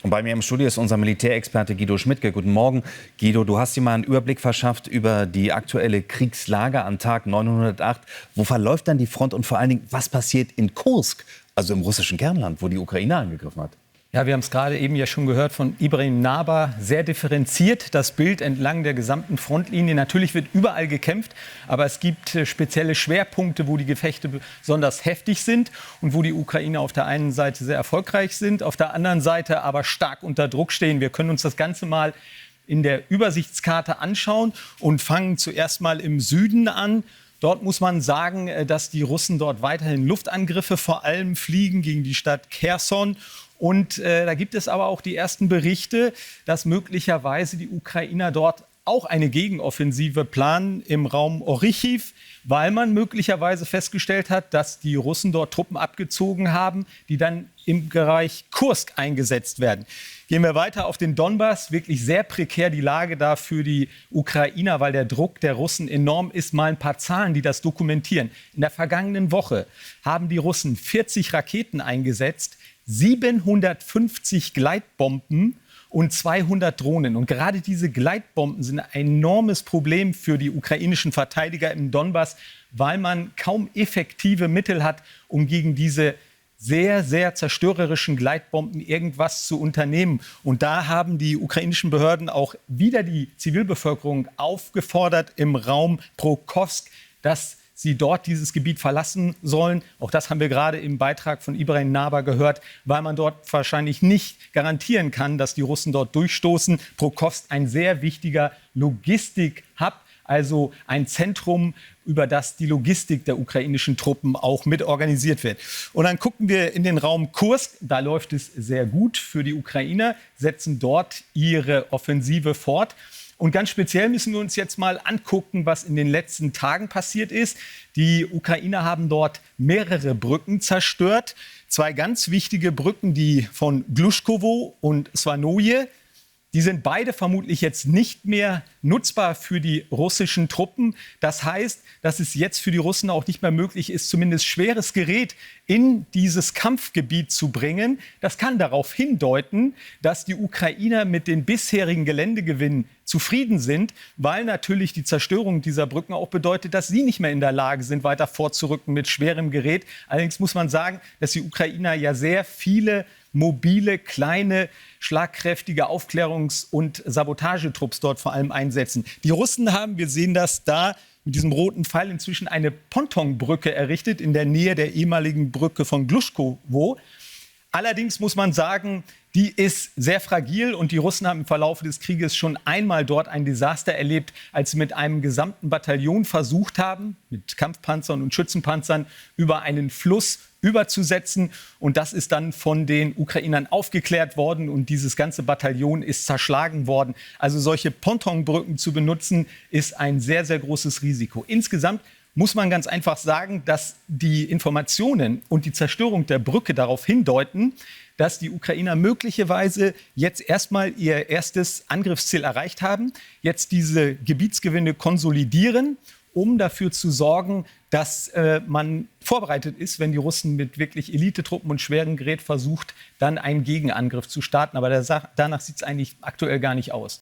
Und bei mir im Studio ist unser Militärexperte Guido Schmidtke. Guten Morgen. Guido, du hast dir mal einen Überblick verschafft über die aktuelle Kriegslage am Tag 908. Wo verläuft dann die Front und vor allen Dingen, was passiert in Kursk, also im russischen Kernland, wo die Ukraine angegriffen hat? Ja, wir haben es gerade eben ja schon gehört von Ibrahim Naber, sehr differenziert das Bild entlang der gesamten Frontlinie. Natürlich wird überall gekämpft, aber es gibt spezielle Schwerpunkte, wo die Gefechte besonders heftig sind und wo die Ukrainer auf der einen Seite sehr erfolgreich sind, auf der anderen Seite aber stark unter Druck stehen. Wir können uns das Ganze mal in der Übersichtskarte anschauen und fangen zuerst mal im Süden an. Dort muss man sagen, dass die Russen dort weiterhin Luftangriffe vor allem fliegen gegen die Stadt Cherson. Und da gibt es aber auch die ersten Berichte, dass möglicherweise die Ukrainer dort auch eine Gegenoffensive planen im Raum Orychiw, weil man möglicherweise festgestellt hat, dass die Russen dort Truppen abgezogen haben, die dann im Bereich Kursk eingesetzt werden. Gehen wir weiter auf den Donbass. Wirklich sehr prekär die Lage da für die Ukrainer, weil der Druck der Russen enorm ist. Mal ein paar Zahlen, die das dokumentieren. In der vergangenen Woche haben die Russen 40 Raketen eingesetzt, 750 Gleitbomben und 200 Drohnen. Und gerade diese Gleitbomben sind ein enormes Problem für die ukrainischen Verteidiger im Donbass, weil man kaum effektive Mittel hat, um gegen diese sehr, sehr zerstörerischen Gleitbomben irgendwas zu unternehmen. Und da haben die ukrainischen Behörden auch wieder die Zivilbevölkerung aufgefordert im Raum Pokrovsk, dass sie dort dieses Gebiet verlassen sollen. Auch das haben wir gerade im Beitrag von Ibrahim Naber gehört, weil man dort wahrscheinlich nicht garantieren kann, dass die Russen dort durchstoßen. Pokrovsk, ein sehr wichtiger Logistik-Hub, also ein Zentrum, über das die Logistik der ukrainischen Truppen auch mit organisiert wird. Und dann gucken wir in den Raum Kursk. Da läuft es sehr gut für die Ukrainer, setzen dort ihre Offensive fort. Und ganz speziell müssen wir uns jetzt mal angucken, was in den letzten Tagen passiert ist. Die Ukrainer haben dort mehrere Brücken zerstört. Zwei ganz wichtige Brücken, die von Glushkowo und Swanoje. Die sind beide vermutlich jetzt nicht mehr nutzbar für die russischen Truppen. Das heißt, dass es jetzt für die Russen auch nicht mehr möglich ist, zumindest schweres Gerät in dieses Kampfgebiet zu bringen. Das kann darauf hindeuten, dass die Ukrainer mit den bisherigen Geländegewinnen zufrieden sind, weil natürlich die Zerstörung dieser Brücken auch bedeutet, dass sie nicht mehr in der Lage sind, weiter vorzurücken mit schwerem Gerät. Allerdings muss man sagen, dass die Ukrainer ja sehr viele mobile, kleine, schlagkräftige Aufklärungs- und Sabotagetrupps dort vor allem einsetzen. Die Russen haben, wir sehen das da, mit diesem roten Pfeil inzwischen eine Pontonbrücke errichtet in der Nähe der ehemaligen Brücke von Glushkowo. Allerdings muss man sagen, die ist sehr fragil und die Russen haben im Verlauf des Krieges schon einmal dort ein Desaster erlebt, als sie mit einem gesamten Bataillon versucht haben, mit Kampfpanzern und Schützenpanzern über einen Fluss überzusetzen. Und das ist dann von den Ukrainern aufgeklärt worden und dieses ganze Bataillon ist zerschlagen worden. Also solche Pontonbrücken zu benutzen, ist ein sehr, sehr großes Risiko. Insgesamt muss man ganz einfach sagen, dass die Informationen und die Zerstörung der Brücke darauf hindeuten, dass die Ukrainer möglicherweise jetzt erstmal ihr erstes Angriffsziel erreicht haben, jetzt diese Gebietsgewinne konsolidieren, um dafür zu sorgen, dass man vorbereitet ist, wenn die Russen mit wirklich Elitetruppen und schwerem Gerät versucht, dann einen Gegenangriff zu starten. Aber danach sieht es eigentlich aktuell gar nicht aus.